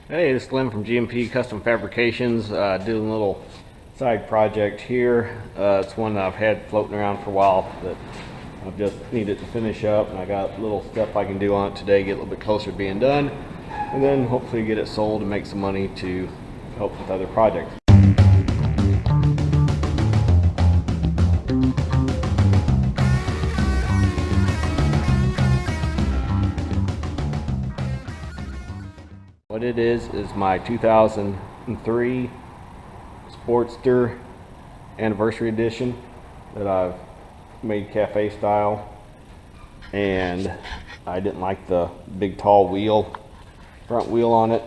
Hey, this is Glenn from GMP Custom Fabrications. Doing a little side project here. It's one that I've had floating around for a while that I've just needed to finish up, and I got a little stuff I can do on it today, get a little bit closer to being done, and then hopefully get it sold and make some money to help with other projects. What it is my 2003 Sportster anniversary edition that I've made cafe style, and I didn't like the big tall front wheel on it.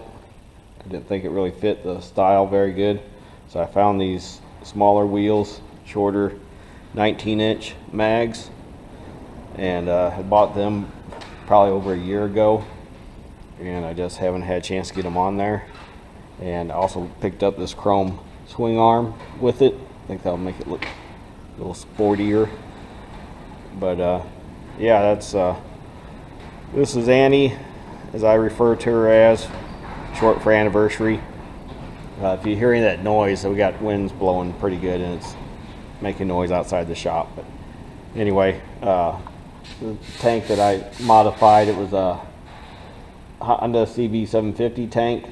I didn't think it really fit the style very good, so I found these smaller wheels, shorter 19-inch mags, and I bought them probably over a year ago, and I just haven't had a chance to get them on there. And I also picked up this chrome swing arm with it. I think that'll make it look a little sportier. But yeah, that's this is Annie, as I refer to her as, short for anniversary. If you're hearing that noise, we got winds blowing pretty good, and it's making noise outside the shop. But anyway, the tank that I modified, it was a Honda CV750 tank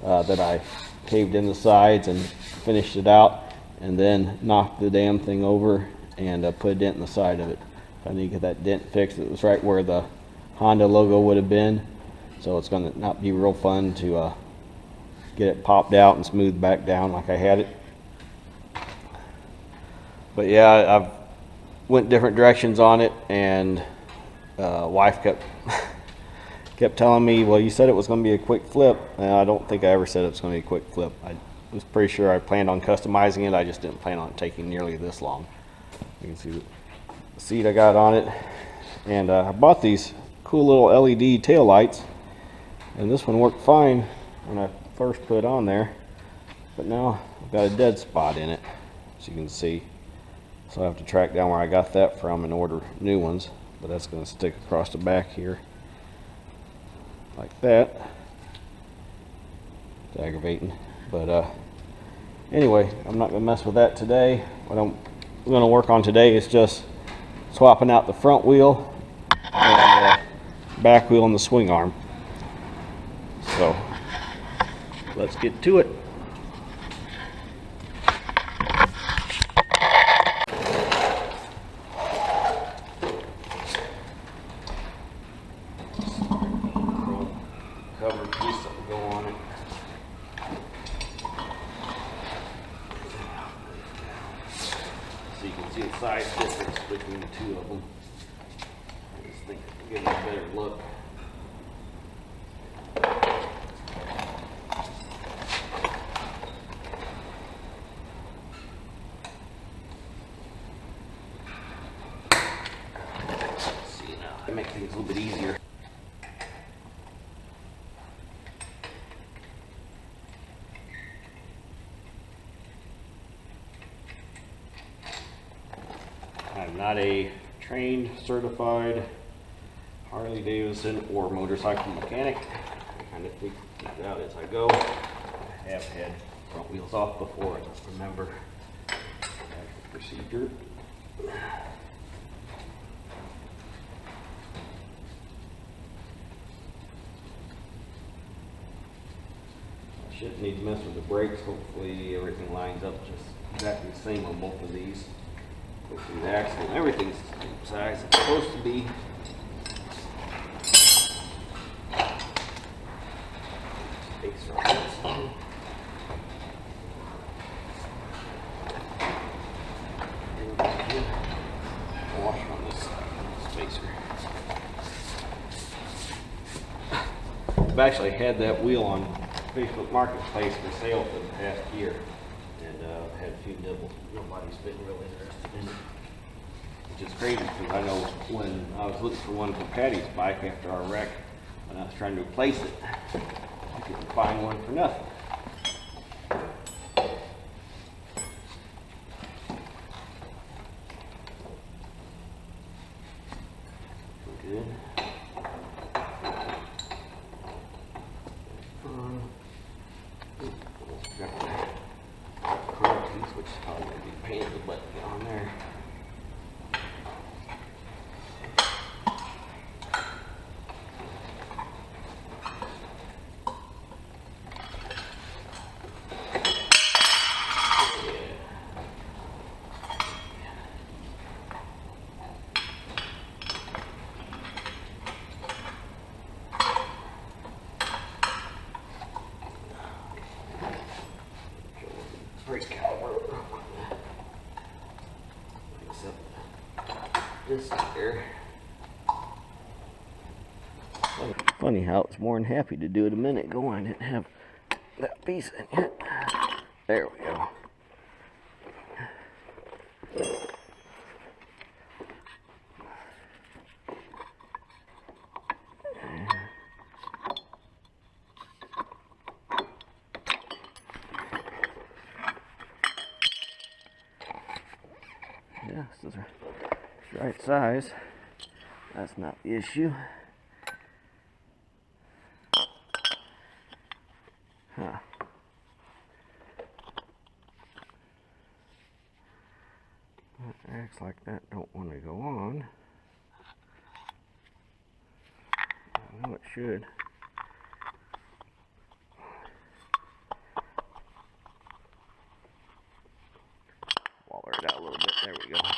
that I caved in the sides and finished it out, and then knocked the damn thing over and put a dent in the side of it. I need to get that dent fixed. It was right where the Honda logo would have been, so it's going to not be real fun to get it popped out and smoothed back down like I had it. But yeah, I've went different directions on it, and wife kept telling me, well, you said it was going to be a quick flip. And I don't think I ever said it was going to be a quick flip. I was pretty sure I planned on customizing it. I just didn't plan on it taking nearly this long. You can see the seat I got on it. And I bought these cool little LED tail lights, and this one worked fine when I first put it on there, but now I've got a dead spot in it, as you can see. So I have to track down where I got that from and order new ones, but that's going to stick across the back here like that. It's aggravating, but anyway, I'm not going to mess with that today. What I'm going to work on today is just swapping out the front wheel and back wheel and the swing arm. So let's get to it. Cover piece that will go on it. So you can see the size difference between the two of them. I just think it gives it a better look. Let's see now. I make things a little bit easier. I'm not a trained, certified Harley Davidson or motorcycle mechanic. I kind of figure it out as I go. I have had front wheels off before. I just remember the procedure. I shouldn't need to mess with the brakes. Hopefully everything lines up just exactly the same on both of these. Hopefully the axle and everything's the same size it's supposed to be. Spacer on this one. Washer on this spacer. I've actually had that wheel on Facebook Marketplace for sale for the past year, and I've had a few nibbles. Nobody's been real interested in it, which is crazy because I know when I was looking for one for Patty's bike after our wreck, when I was trying to replace it, I couldn't find one for nothing. Good. got the curl piece, which is probably going to be a pain in the butt to get on there. Brake caliper. Except this here. Funny how it's more than happy to do it a minute ago. I didn't have that piece in yet. There we go. Yeah, this is the right size. That's not the issue. Huh. That acts like that don't want to go on. I know it should. Waller it out a little bit. There we go. Try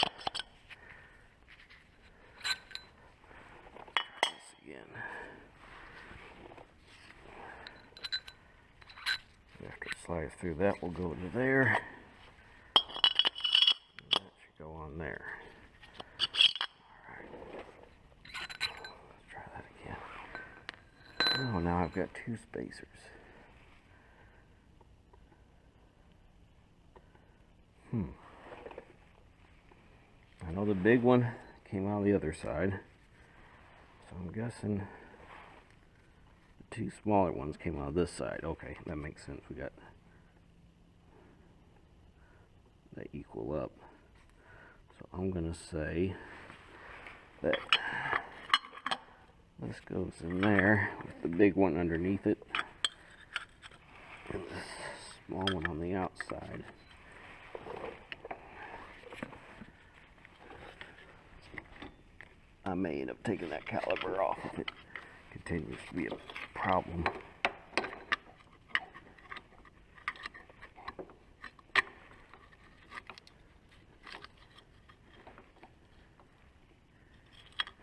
this again. After it slides through that, we'll go to there. And that should go on there. Alright. Let's try that again. Oh, now I've got two spacers. I know the big one came out the other side, so I'm guessing the two smaller ones came out this side. Okay, that makes sense. We got that equal up. So I'm gonna say that this goes in there with the big one underneath it and this small one on the outside. I may end up taking that caliper off if it continues to be a problem.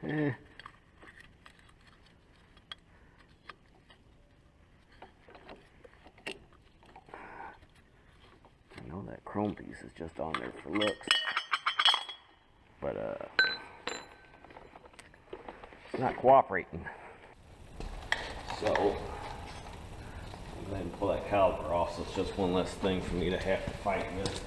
I know that chrome piece is just on there for looks, but it's not cooperating. So I'm going to pull that caliper off, so it's just one less thing for me to have to fight with.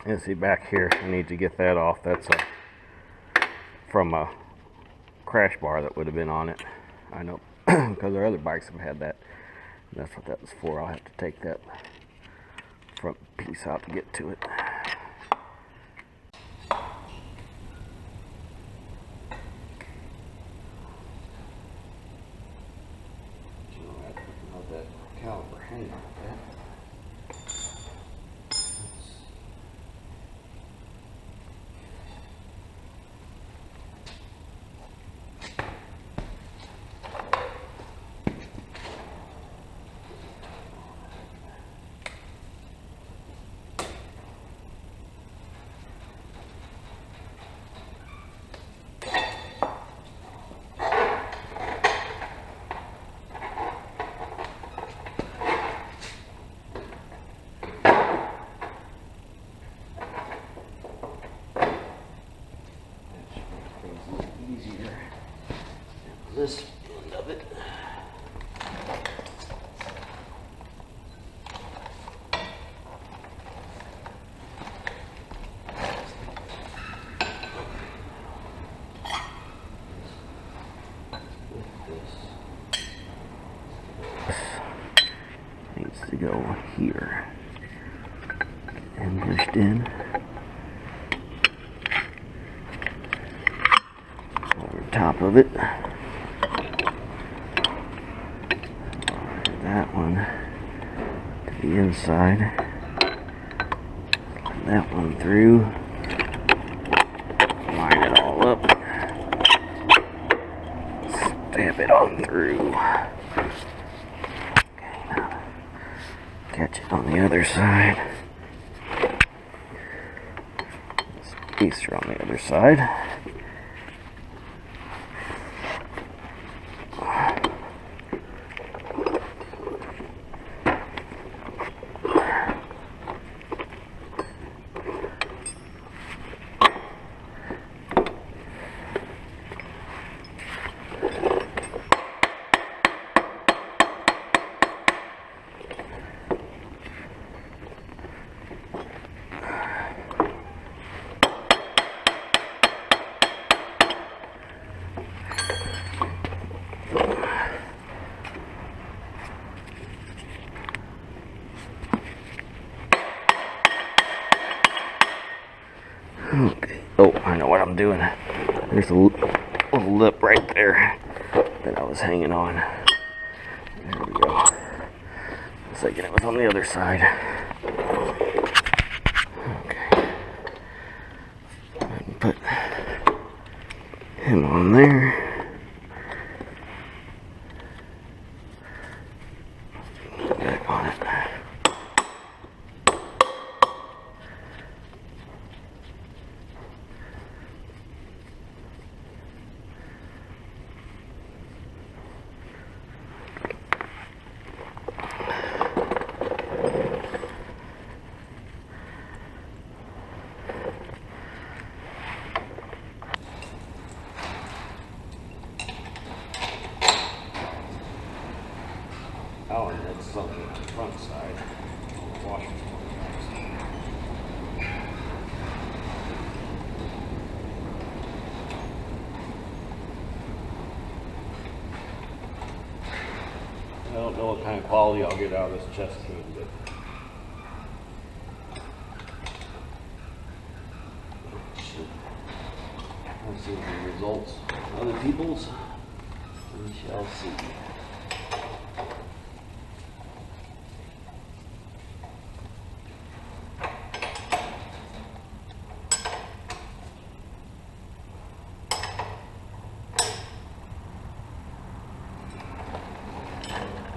And see back here, I need to get that off. That's from a crash bar that would have been on it. I know, because our other bikes have had that. And that's what that was for. I'll have to take that front piece out to get to it. That caliper hang on that. this end of it. Needs to go here and pushed in over top of it. That one to the inside. Slide that one through. Line it all up. Stamp it on through. Catch it on the other side. Spacer on the other side. Okay. Oh, I know what I'm doing. There's a little lip right there that I was hanging on. There we go. Looks like it was on the other side. Okay. Put him on there. Back on it. Oh, and that's something on the front side. Washer. I don't know what kind of quality I'll get out of this chest team, but let's see the results. Other people's, we shall see.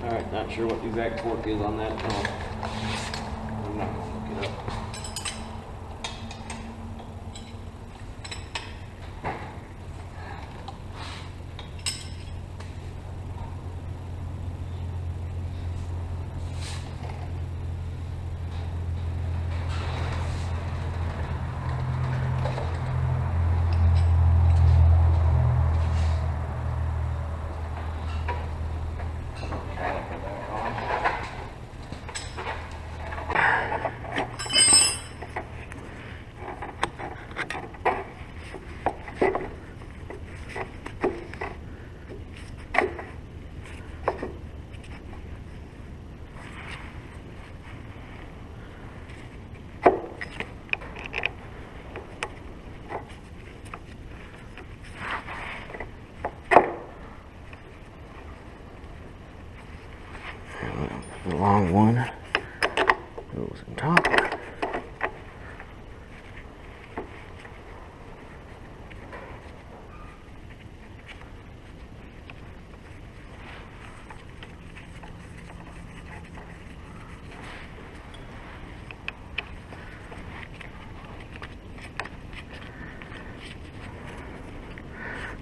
Alright, not sure what the exact torque is on that. I'm not going to look it up. The long one goes on top.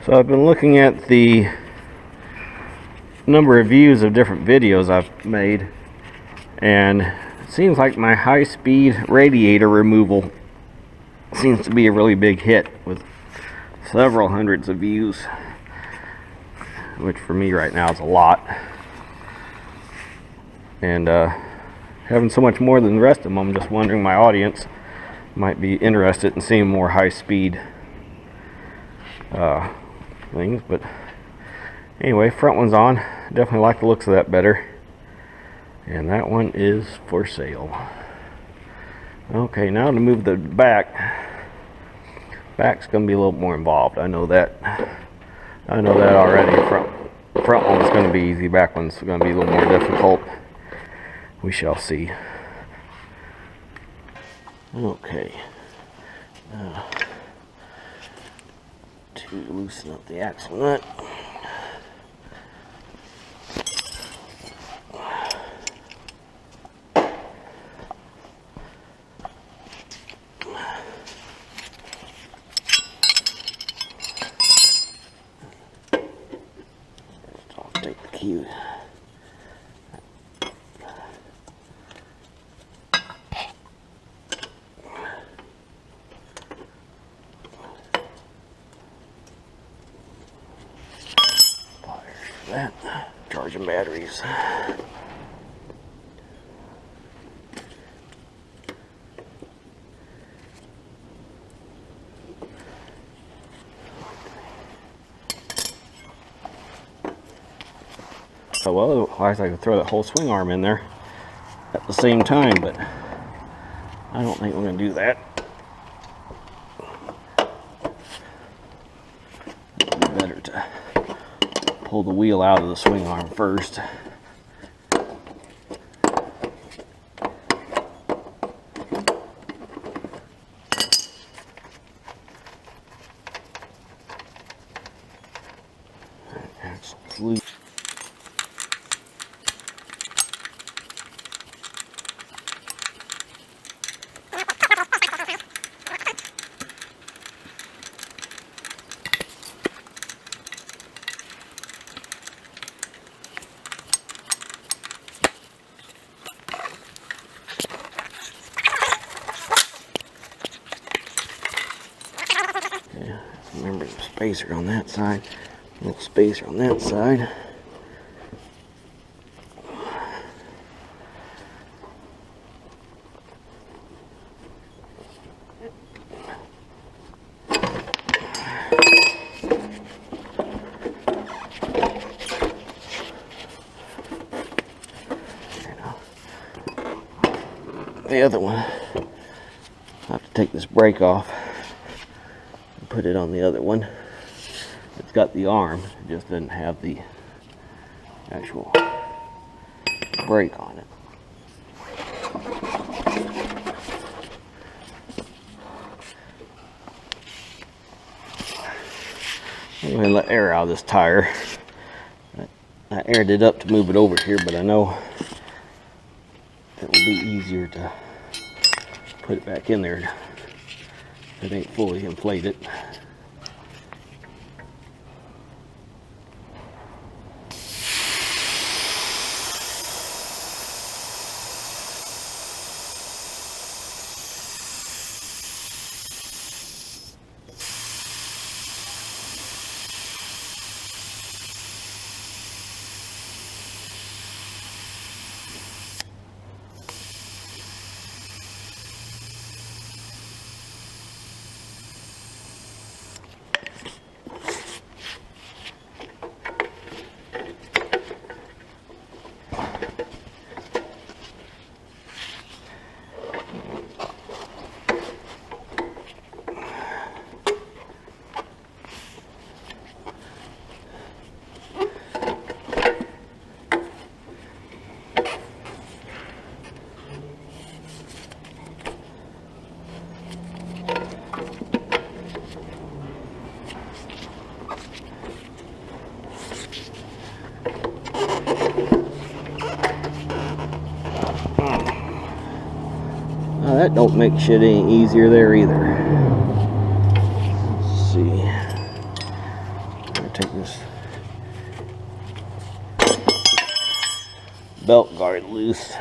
So I've been looking at the number of views of different videos I've made, and it seems like my high-speed radiator removal seems to be a really big hit with several hundreds of views. which for me right now is a lot. And having so much more than the rest of them, I'm just wondering my audience might be interested in seeing more high-speed things. But anyway, front one's on. Definitely like the looks of that better. And that one is for sale. Okay, now to move the back. Back's going to be a little more involved. I know that. I know that already. Front one's going to be easy. Back one's going to be a little more difficult. We shall see. Okay. To loosen up the axle nut. I'll take the key. That charging batteries. So well, otherwise I could throw that whole swing arm in there at the same time, but I don't think we're going to do that. It'd be better to pull the wheel out of the swing arm first. Axle's loose. Remember the spacer on that side, a little spacer on that side. The other one, I have to take this brake off. Put it on the other one. It's got the arm, it just doesn't have the actual brake on it. I'm going to let air out of this tire. I aired it up to move it over here, but I know it will be easier to put it back in there. It ain't fully inflated. Now that don't make shit any easier there either. Let's see. I'm gonna take this belt guard loose.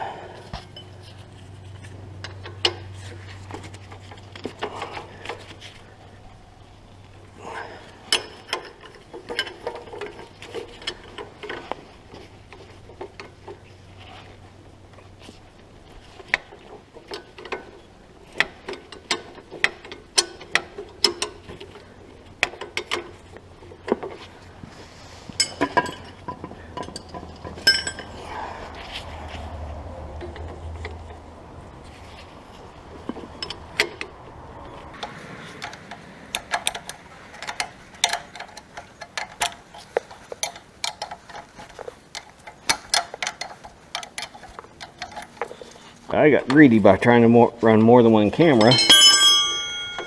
I got greedy by trying to run more than one camera.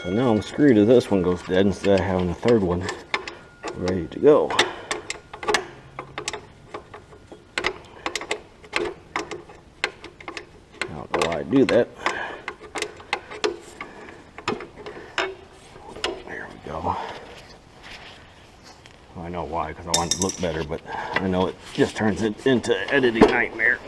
So now I'm screwed if this one goes dead instead of having a third one ready to go. I don't know why I do that. There we go. Well, I know why, because I want it to look better, but I know it just turns it into an editing nightmare.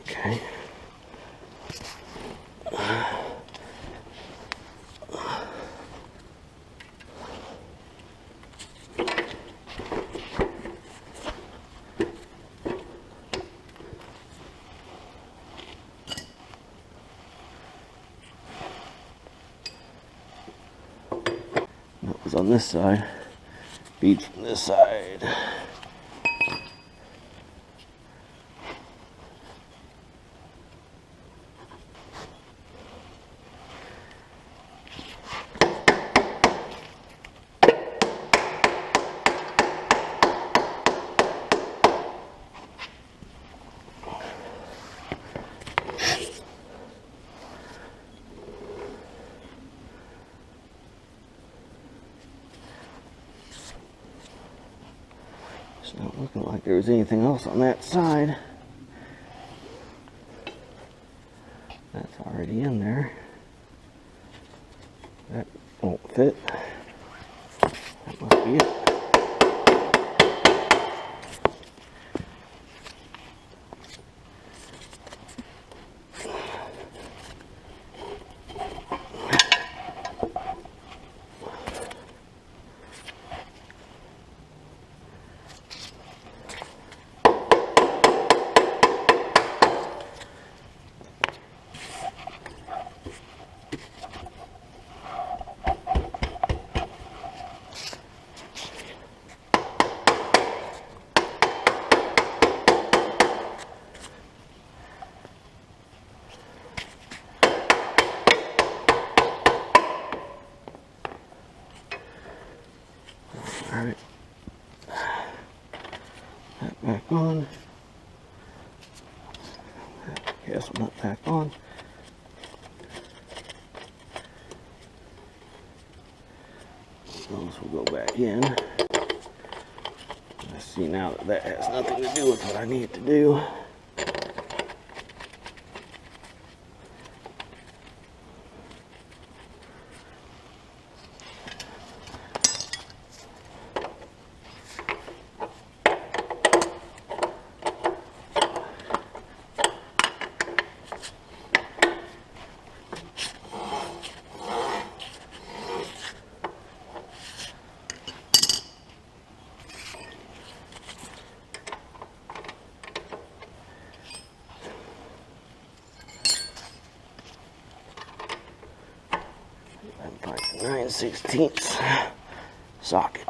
Okay. That was on this side. Beads from this side. It's not looking like there was anything else on that side. That's already in there. That won't fit. That must be it. Alright, that back on. Yes, I'm not back on. Those will go back in. I see now that that has nothing to do with what I need to do. Like 9/16 socket.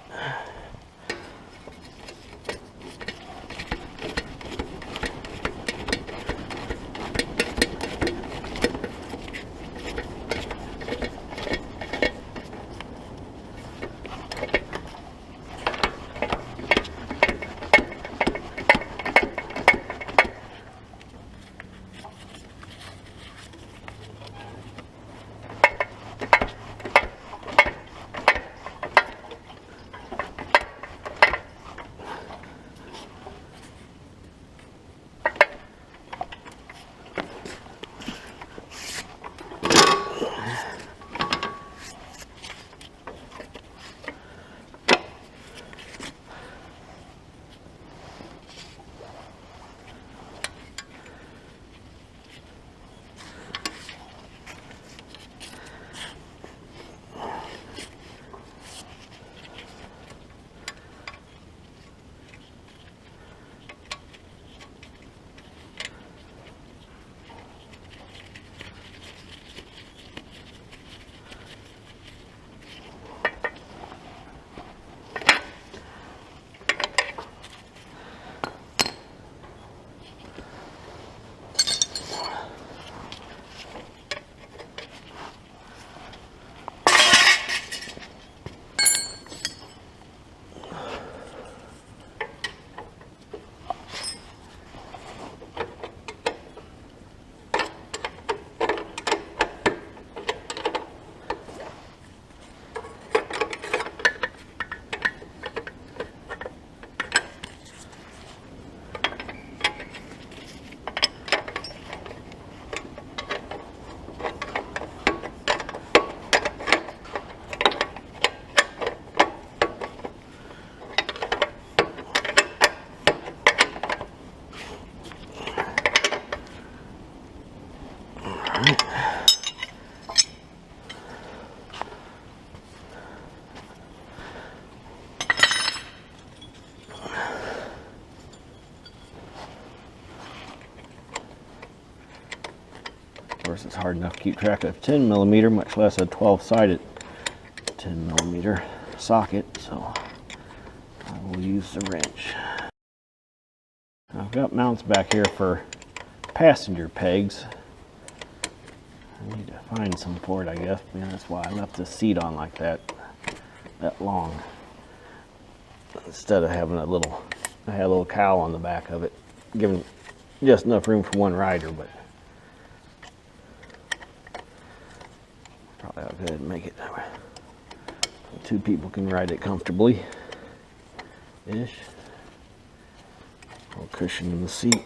course, it's hard enough to keep track of 10 millimeter, much less a 12-sided 10 millimeter socket, so I will use the wrench. I've got mounts back here for passenger pegs. I need to find some for it, I guess. Yeah, that's why I left the seat on like that long. Instead of having a little, I had a little cowl on the back of it, giving just enough room for one rider, but probably I'll go ahead and make it that way. Two people can ride it comfortably ish. A little cushion in the seat.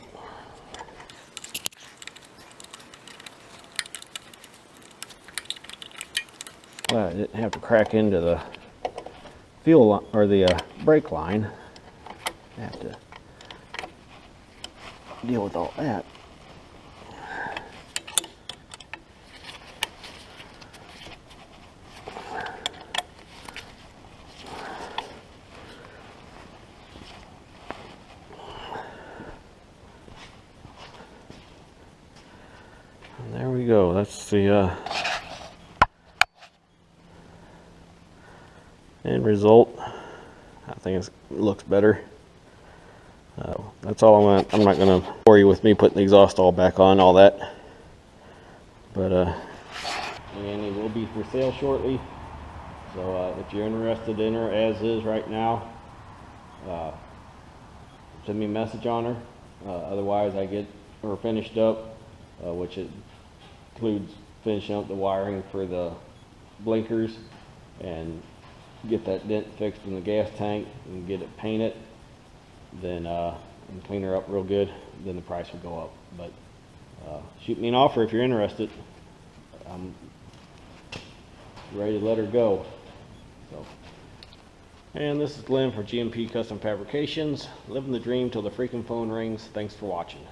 Well, I didn't have to crack into the fuel or the brake line. I have to deal with all that. And there we go. That's the end result. I think it looks better. That's all I'm not going to bore you with me putting the exhaust all back on, all that. But and it will be for sale shortly. So if you're interested in her as is right now, send me a message on her. Otherwise, I get her finished up, which it includes finishing up the wiring for the blinkers and get that dent fixed in the gas tank and get it painted, then and clean her up real good, then the price will go up. But shoot me an offer if you're interested. I'm ready to let her go. So, and this is Glenn for GMP Custom Fabrications, living the dream till the freaking phone rings. Thanks for watching.